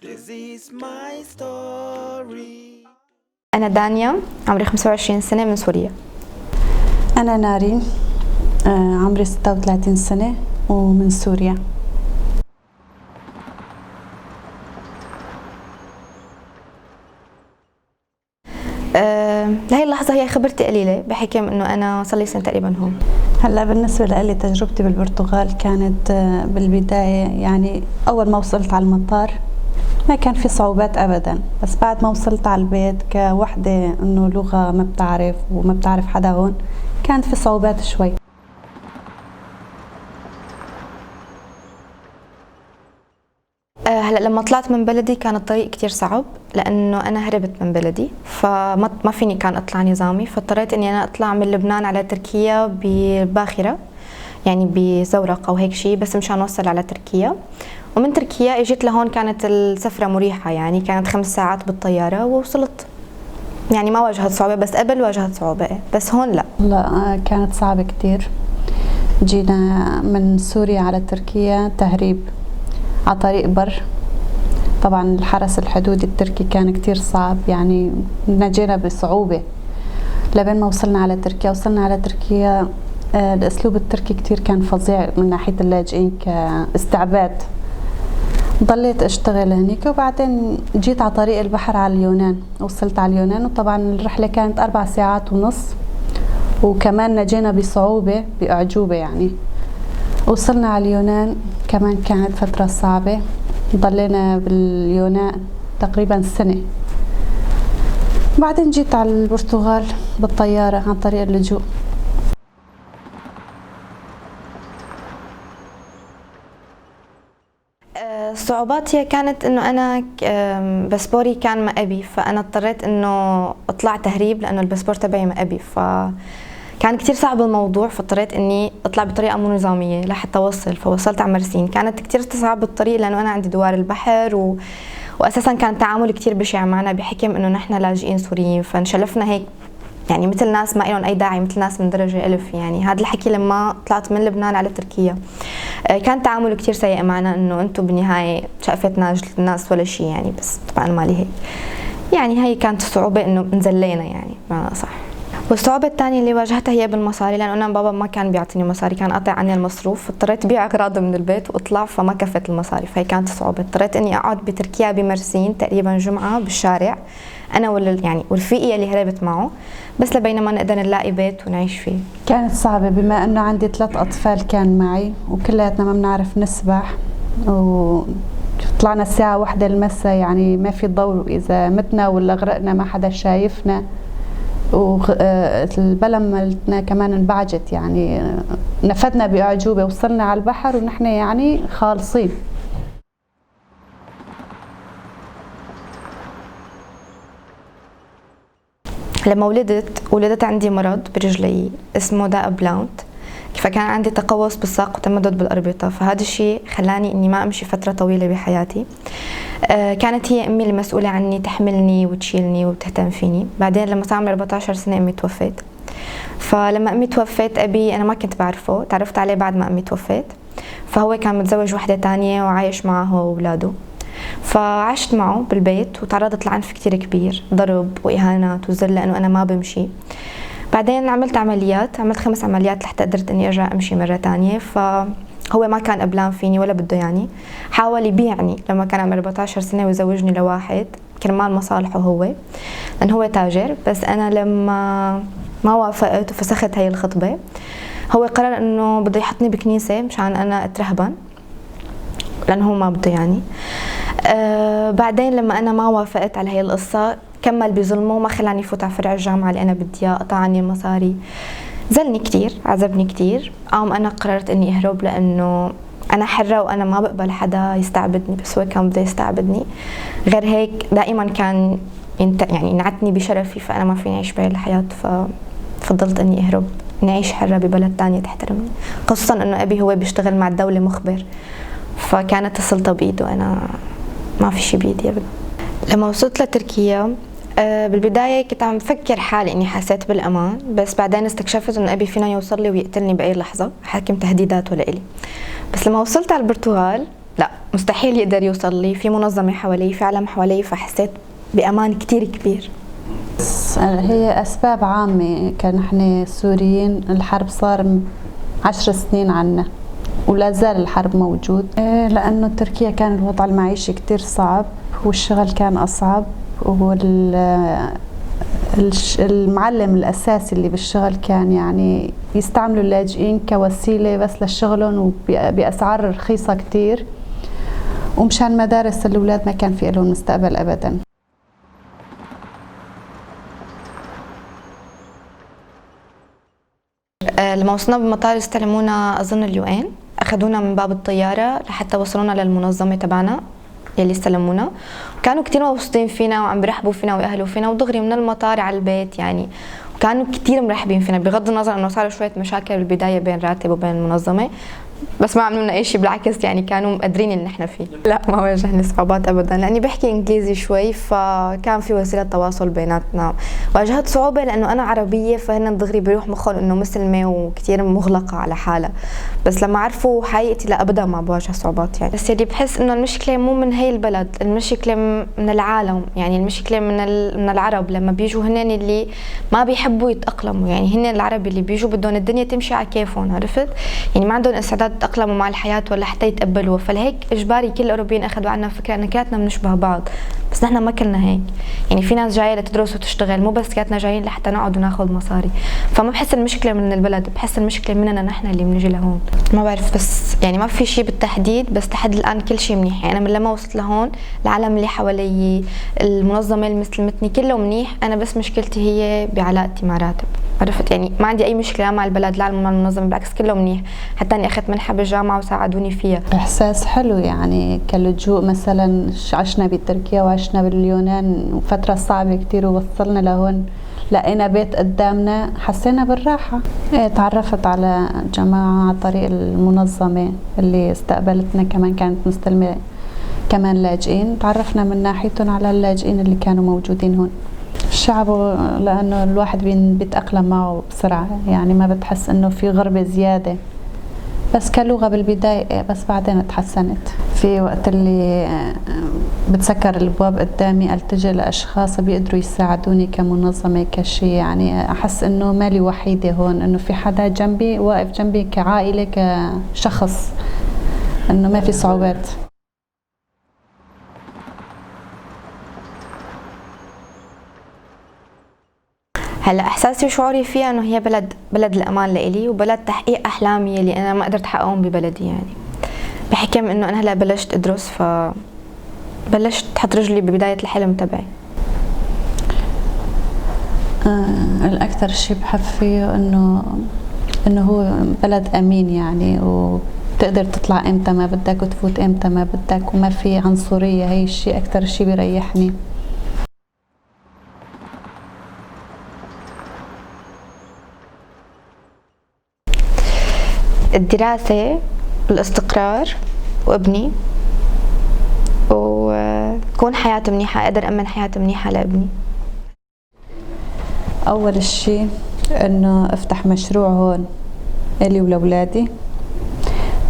This is my story. أنا دانيا، عمري 25 سنة، من سوريا. أنا نارين، عمري 36 سنة ومن سوريا. لهي اللحظة هي خبرتي قليلة بحكم إنه أنا صار لي سنة تقريبا هون. هلا بالنسبة لي تجربتي بالبرتغال كانت بالبداية، يعني أول ما وصلت على المطار ما كان في صعوبات أبدا، بس بعد ما وصلت على البيت كوحدة إنه لغة ما بتعرف وما بتعرف حدا هون كانت في صعوبات شوي. هلا لما طلعت من بلدي كان الطريق كتير صعب لأنه أنا هربت من بلدي، فما فيني كان أطلع نظامي، فاضطريت إني أنا أطلع من لبنان على تركيا بباخرة، يعني بزورق أو هيك شيء، بس مشان أوصل على تركيا. ومن تركيا اجيت لهون، كانت السفرة مريحة، يعني كانت 5 ساعات بالطيارة ووصلت، يعني ما واجهت صعوبة، بس قبل واجهت صعوبة، بس هون لا كانت صعبة كتير. جينا من سوريا على تركيا تهريب على طريق بر، طبعا الحرس الحدودي التركي كان كتير صعب، يعني نجينا بصعوبة لبين ما وصلنا على تركيا. وصلنا على تركيا الأسلوب التركي كتير كان فظيع من ناحية اللاجئين كاستعباد. ضليت أشتغل هنيك، وبعدين جيت على طريق البحر على اليونان. وصلت على اليونان، وطبعا الرحلة كانت 4 ساعات ونص، وكمان نجينا بصعوبة بأعجوبة. يعني وصلنا على اليونان كمان كانت فترة صعبة، ضلينا باليونان تقريبا سنة. بعدين جيت على البرتغال بالطيارة عن طريق اللجوء. الصعوبات هي كانت انه انا باسبوري كان مأبي، فانا اضطريت انه اطلع تهريب لانه الباسبور تبعي مأبي، فكان كتير صعب الموضوع، فاضطريت اني اطلع بطريقه مو نظاميه لحتى اوصل. فوصلت على مرسين، كانت كتير صعب الطريق لانه انا عندي دوار البحر واساسا كان تعامل كتير بشع معنا بحكم انه نحن لاجئين سوريين، فانشلفنا هيك يعني مثل ناس ما لهم اي داعي، مثل ناس من درجه الف. يعني هذا الحكي لما طلعت من لبنان على تركيا كان تعامل كتير سيء معنا، انه انتم بالنهايه شقفتنا الناس ولا شيء، يعني بس طبعا مالي هيك. يعني هي كانت الصعوبه انه انزلينا، يعني بمعنى صح. والصعوبة الثانية اللي واجهتها هي بالمصاري، لأنه أنا بابا ما كان بيعطيني مصاري، كان قاطع عني المصروف، فاضطريت بيع أغراض من البيت وأطلع، فما كفت المصاري، فهي كانت الصعوبة. اضطريت إني أقعد بتركيا بمرسين تقريبا جمعة بالشارع، أنا والرفيقي اللي هربت معه، بس لبينما نقدر نلاقي بيت ونعيش فيه. كانت صعبة بما أنه عندي 3 أطفال كان معي، وكلياتنا ما بنعرف نسبح، وطلعنا الساعة 1 المساء، يعني ما في ضوء، إذا متنا ولا غرقنا ما حدا شايفنا. والبلم مالتنا كمان انبعجت، يعني نفدنا بأعجوبة. وصلنا على البحر ونحن يعني خالصين. لما ولدت عندي مرض برجلي اسمه داء بلاونت، فكان عندي تقوس بالساق وتمدد بالأربطة، فهذا الشيء خلاني إني ما أمشي فترة طويلة بحياتي. كانت هي أمي المسؤولة عني، تحملني وتشيلني وتهتم فيني. بعدين لما صار عمري 14 سنة أمي توفت، فلما أمي توفت أبي أنا ما كنت بعرفه، تعرفت عليه بعد ما أمي توفت، فهو كان متزوج وحدة تانية وعايش معه هو وأولاده. فعشت معه بالبيت وتعرضت لعنف كتير كبير، ضرب وإهانات وذل لأنه أنا ما بمشي. بعدين عملت 5 عمليات لحتى قدرت اني ارجع امشي مرة تانية. فهو ما كان قبلان فيني ولا بده، يعني حاول يبيعني لما كان عمري 14 سنة ويزوجني لواحد كرمال مصالحه هو، لأن هو تاجر. بس أنا لما ما وافقت وفسخت هاي الخطبة، هو قرر انه بده يحطني بكنيسة مشان انا اترهبن، لأنه هو ما بده يعني. بعدين لما أنا ما وافقت على هاي القصة كمل بظلمه وما خلاني فوت على فرع الجامعة اللي أنا بدي إياه، قطع عني المصاري، زلني كتير، عذبني كتير. أنا قررت إني أهرب لأنه أنا حرة وأنا ما بقبل حدا يستعبدني، بس هو كان بده يستعبدني. غير هيك دائما كان يعني ينعتني بشرفي، فأنا ما فيني أعيش بهاي الحياة، ففضلت إني أهرب، إني أعيش حرة ببلد تانية تحترمني، خصوصا إنه أبي هو بيشتغل مع الدولة مخبر، فكانت السلطة بإيده، أنا ما في شي بإيدي أبدا. لما وصلت لتركيا بالبداية كنت عم بفكر حالي إني حسيت بالأمان، بس بعدين استكشفت إنه أبي فينا يوصل لي ويقتلني بأي لحظة، حاكم تهديداته لإلي. بس لما وصلت على البرتغال لا، مستحيل يقدر يوصل لي، في منظمة حوالي، في عالم حوالي، فحسيت بأمان كتير كبير. هي أسباب عامة، كان احنا السوريين الحرب صار 10 سنين عنا ولا زال الحرب موجود، لأنه تركيا كان الوضع المعيشي كتير صعب والشغل كان أصعب، المعلم الأساسي اللي بالشغل كان يعني يستعملوا اللاجئين كوسيلة بس لشغلهم وبأسعار رخيصة كتير، ومشان مدارس الأولاد ما كان في لهم مستقبل أبداً. لما وصلنا بالمطار استلمونا أظن اليوين، أخذونا من باب الطيارة لحتى وصلونا للمنظمة تبعنا يلي استلمونا، وكانوا كتير مبسوطين فينا وعم برحبوا فينا ويأهلوا فينا، ودغري من المطار على البيت يعني، وكانوا كتير مرحبين فينا بغض النظر انه صاروا شوية مشاكل بالبداية بين راتب وبين المنظمة، بس ما عملوا لنا اي شيء، بالعكس يعني كانوا مقدرين اللي نحن فيه. لا ما واجهني صعوبات ابدا، لاني بحكي انجليزي شوي فكان في وسيله تواصل بيناتنا. واجهت صعوبه لانه انا عربيه، فهن دغري بيروح مخهم انه مسلمه وكثير مغلقه على حالها، بس لما عرفوا حقيقتي لا ابدا ما بواجه صعوبات يعني. بس اللي بحس انه المشكله مو من هي البلد، المشكله من العالم، يعني المشكله من العرب لما بيجوا هن اللي ما بيحبوا يتاقلموا، يعني هن العرب اللي بيجوا بدهم الدنيا تمشي على كيفهم، عرفت؟ يعني ما عندهم استعداد يتأقلموا مع الحياة ولا حتى يتقبلوها، فلهيك إجباري كل الأوروبيين أخذوا عنا فكرة أن كلاتنا بنشبه بعض، بس نحن ما كلنا هيك، يعني في ناس جاية لتدرس وتشتغل، مو بس كلاتنا جايين لحتى نقعد وناخذ مصاري، فما بحس المشكلة من البلد، بحس المشكلة مننا نحن اللي بنجي لهون. ما بعرف، بس يعني ما في شيء بالتحديد، بس لحد الآن كل شيء منيح، يعني أنا من لما وصلت لهون العالم اللي حوالي، المنظمة اللي مسلمتني كله منيح، أنا بس مشكلتي هي بعلاقتي مع راتب، عرفت؟ يعني ما عندي أي مشكلة مع البلد لا مع المنظمة، بالعكس كله منيح، حتى اني اخذت منحه بالجامعه وساعدوني فيها. احساس حلو يعني كلجوء، مثلا عشنا بتركيا وعشنا باليونان فتره صعبه كثير ووصلنا لهون لقينا بيت قدامنا، حسينا بالراحه. تعرفت على جماعه عن طريق المنظمه اللي استقبلتنا، كمان كانت مستلمه كمان لاجئين، تعرفنا من ناحيتهم على اللاجئين اللي كانوا موجودين هون. الشعب لانه الواحد بيتاقلم معه بسرعه، يعني ما بتحس انه في غربه زياده، بس كلغة بالبداية، بس بعدين تحسنت. في وقت اللي بتسكر الابواب قدامي التجئ لاشخاص بيقدروا يساعدوني كمنظمة كشي، يعني احس انه مالي وحيدة هون، انه في حدا جنبي واقف جنبي كعائلة كشخص، انه ما في صعوبات. هلا احساسي وشعوري فيها انه هي بلد الامان لإلي، وبلد تحقيق احلامي اللي انا ما قدرت احققهم ببلدي، يعني بحكم انه انا هلا بلشت ادرس، فبلشت احط رجلي ببدايه الحلم تبعي. الاكثر شيء بحب فيه انه هو بلد امين، يعني وبتقدر تطلع امتى ما بدك وتفوت امتى ما بدك، وما في عنصريه، هي الشيء اكثر شيء بيريحني. الدراسة والاستقرار وابني، وتكون حياة منيحة، أقدر أمن حياة منيحة لابني. أول شيء إنه أفتح مشروع هون إلي ولأولادي.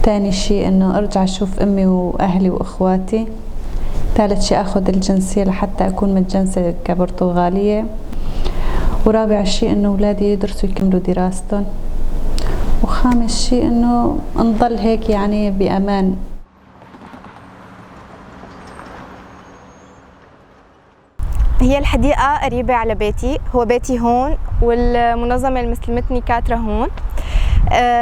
تاني شيء إنه أرجع أشوف أمي وأهلي وإخواتي. ثالث شيء أخذ الجنسية لحتى أكون متجنسة كبرتغالية. ورابع شيء إنه أولادي يدرسوا يكملوا دراستهم. وخامس شيء إنه نضل هيك يعني بأمان. هي الحديقة قريبة على بيتي، هو بيتي هون والمنظمة اللي مسلمتني كاترة هون.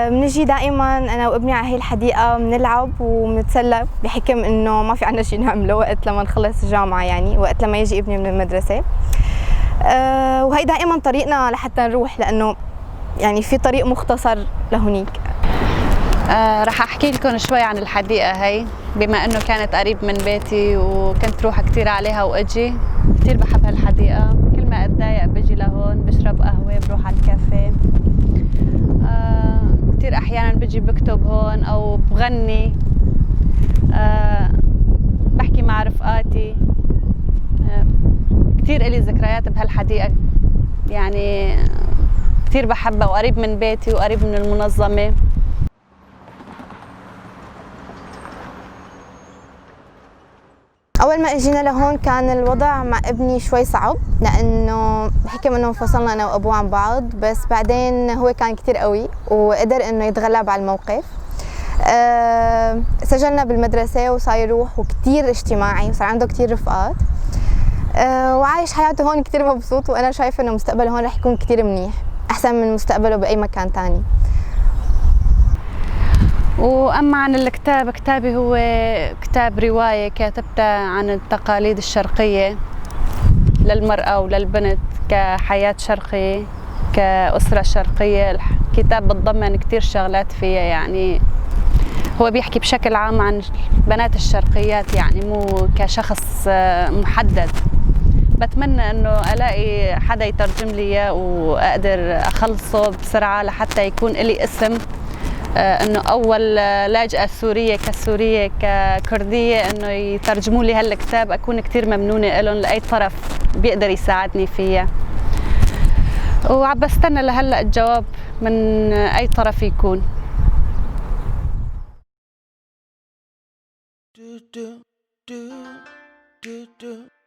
بنجي دائما أنا وابني على هي الحديقة بنلعب وبنتسلى، بحكم إنه ما في عنا شيء نعمله وقت لما نخلص الجامعة، يعني وقت لما يجي ابني من المدرسة. وهي دائما طريقنا لحتى نروح، لأنه يعني في طريق مختصر لهونيك. رح أحكي لكم شوي عن الحديقة هي، بما إنه كانت قريب من بيتي وكنت روح كتير عليها وأجي. كتير بحب هالحديقة، كل ما أتضايق بجي لهون بشرب قهوة، بروح على الكافيه. كتير أحيانا بجي بكتب هون أو بغني، بحكي مع رفقاتي. كتير إلي ذكريات بهالحديقة، يعني كتير بحبها وقريب من بيتي وقريب من المنظمة. أول ما اجينا لهون كان الوضع مع ابني شوي صعب، لأنه بحكم إنه انفصلنا أنا وأبوه عن بعض، بس بعدين هو كان كتير قوي وقدر إنه يتغلب على الموقف. سجلنا بالمدرسة وصار يروح وكتير اجتماعي وصار عنده كتير رفقات، وعايش حياته هون كتير مبسوط، وأنا شايفة إنه مستقبله هون رح يكون كتير منيح، أحسن من مستقبله بأي مكان تاني. وأما عن الكتاب، كتابي هو كتاب رواية كاتبتها عن التقاليد الشرقية للمرأة وللبنت كحياة شرقية، كأسرة شرقية. الكتاب بتضمن كتير شغلات فيها، يعني هو بيحكي بشكل عام عن بنات الشرقيات، يعني مو كشخص محدد. بتمنى انه الاقي حدا يترجم لي اياه واقدر اخلصه بسرعه لحتى يكون لي اسم، انه اول لاجئه سوريه كسوريه ككرديه انه يترجموا لي هالكتاب، اكون كثير ممنونه لهم لاي طرف بيقدر يساعدني فيها. وعم بستنى لهلا الجواب من اي طرف يكون. do do do do do